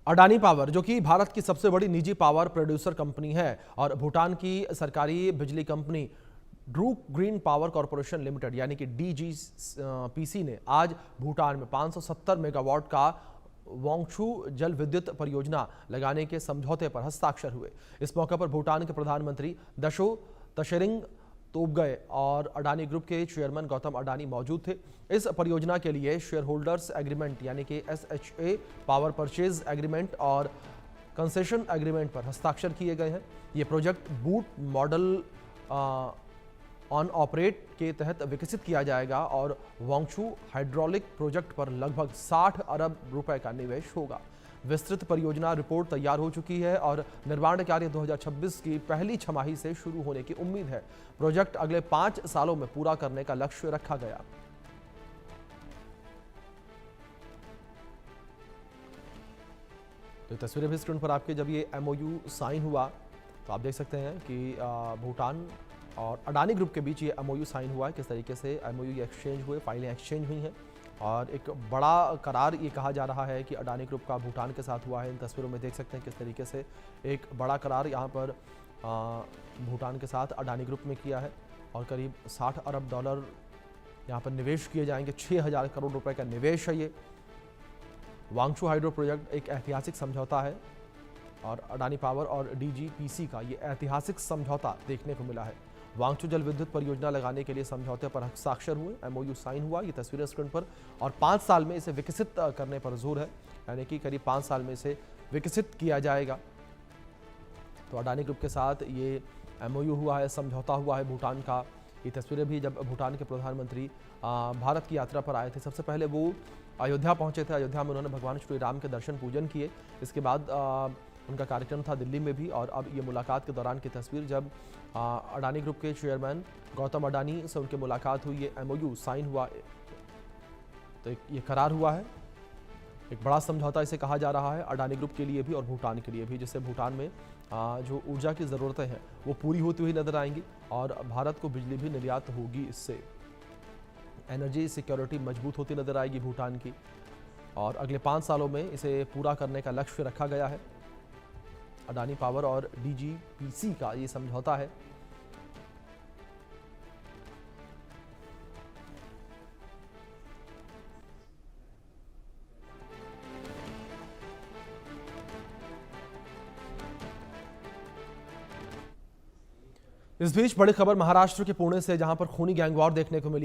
Adani power, जो कि भारत की सबसे बड़ी निजी पावर प्रोड्यूसर कंपनी है, और भूटान की सरकारी बिजली company Druk green power corporation limited यानी कि डीजीपीसी ने आज भूटान में 570 मेगावाट का वांगचू जल विद्युत परियोजना लगाने के समझौते पर हस्ताक्षर हुए। इस मौके पर भूटान के प्रधानमंत्री दशो तशेरिंग तोबगे और अडानी ग्रुप के चेयरमैन गौतम अडानी मौजूद थे। इस परियोजना के लिए शेयर होल्डर्स एग्रीमेंट यानी कि एसएचए, पावर परचेज एग्रीमेंट और कंसेशन एग्रीमेंट पर हस्ताक्षर किए गए हैं। ये project boot model on operate के तहत विकसित किया जाएगा और वांगचू हाइड्रोलिक प्रोजेक्ट पर लगभग 60 अरब रुपए का निवेश होगा। विस्तृत परियोजना रिपोर्ट तैयार हो चुकी है और निर्माण कार्य 2026 की पहली छमाही से शुरू होने की उम्मीद है। प्रोजेक्ट अगले 5 सालों में पूरा करने का लक्ष्य रखा गया। तो तस्वीरें भी स्क्रीन पर आपके, जब ये एमओयू साइन हुआ तो आप देख सकते हैं कि भूटान और अडानी ग्रुप के बीच ये एमओयू साइन हुआ है। किस तरीके से एमओयू एक्सचेंज हुए, फाइलें एक्सचेंज हुई हैं और एक बड़ा करार ये कहा जा रहा है कि अडानी ग्रुप का भूटान के साथ हुआ है। इन तस्वीरों में देख सकते हैं किस तरीके से एक बड़ा करार यहाँ पर भूटान के साथ अडानी ग्रुप में किया है और करीब 60 अरब डॉलर यहाँ पर निवेश किए जाएंगे। 6000 करोड़ रुपए का निवेश है ये। वांगचू हाइड्रो प्रोजेक्ट एक ऐतिहासिक समझौता है और अडानी पावर और डीजीपीसी का ये ऐतिहासिक समझौता देखने को मिला है। वांगचू जल विद्युत परियोजना लगाने के लिए समझौते पर हस्ताक्षर हुए, एमओयू साइन हुआ। ये तस्वीरें स्क्रीन पर, और 5 साल में इसे विकसित करने पर जोर है, यानी कि करीब 5 साल में इसे विकसित किया जाएगा। तो अडानी ग्रुप के साथ ये एमओयू हुआ है, समझौता हुआ है भूटान का। ये तस्वीरें भी जब भूटान के प्रधानमंत्री भारत की यात्रा पर आए थे, सबसे पहले वो अयोध्या पहुंचे थे। अयोध्या में उन्होंने भगवान श्री राम के दर्शन पूजन किए। इसके बाद उनका कार्यक्रम था दिल्ली में भी, और अब ये मुलाकात के दौरान की तस्वीर जब अडानी ग्रुप के चेयरमैन गौतम अडानी से उनकी मुलाकात हुई, ये एमओयू साइन हुआ, तो ये करार हुआ है। एक बड़ा समझौता इसे कहा जा रहा है अडानी ग्रुप के लिए भी और भूटान के लिए भी, जिससे भूटान में जो ऊर्जा की ज़रूरतें हैं वो पूरी होती हुई नजर आएंगी और भारत को बिजली भी निर्यात होगी। इससे एनर्जी सिक्योरिटी मजबूत होती नजर आएगी भूटान की, और अगले 5 सालों में इसे पूरा करने का लक्ष्य रखा गया है। अडानी पावर और डीजीपीसी का ये समझौता है। इस बीच बड़ी खबर महाराष्ट्र के पुणे से, जहां पर खूनी गैंगवॉर देखने को मिली।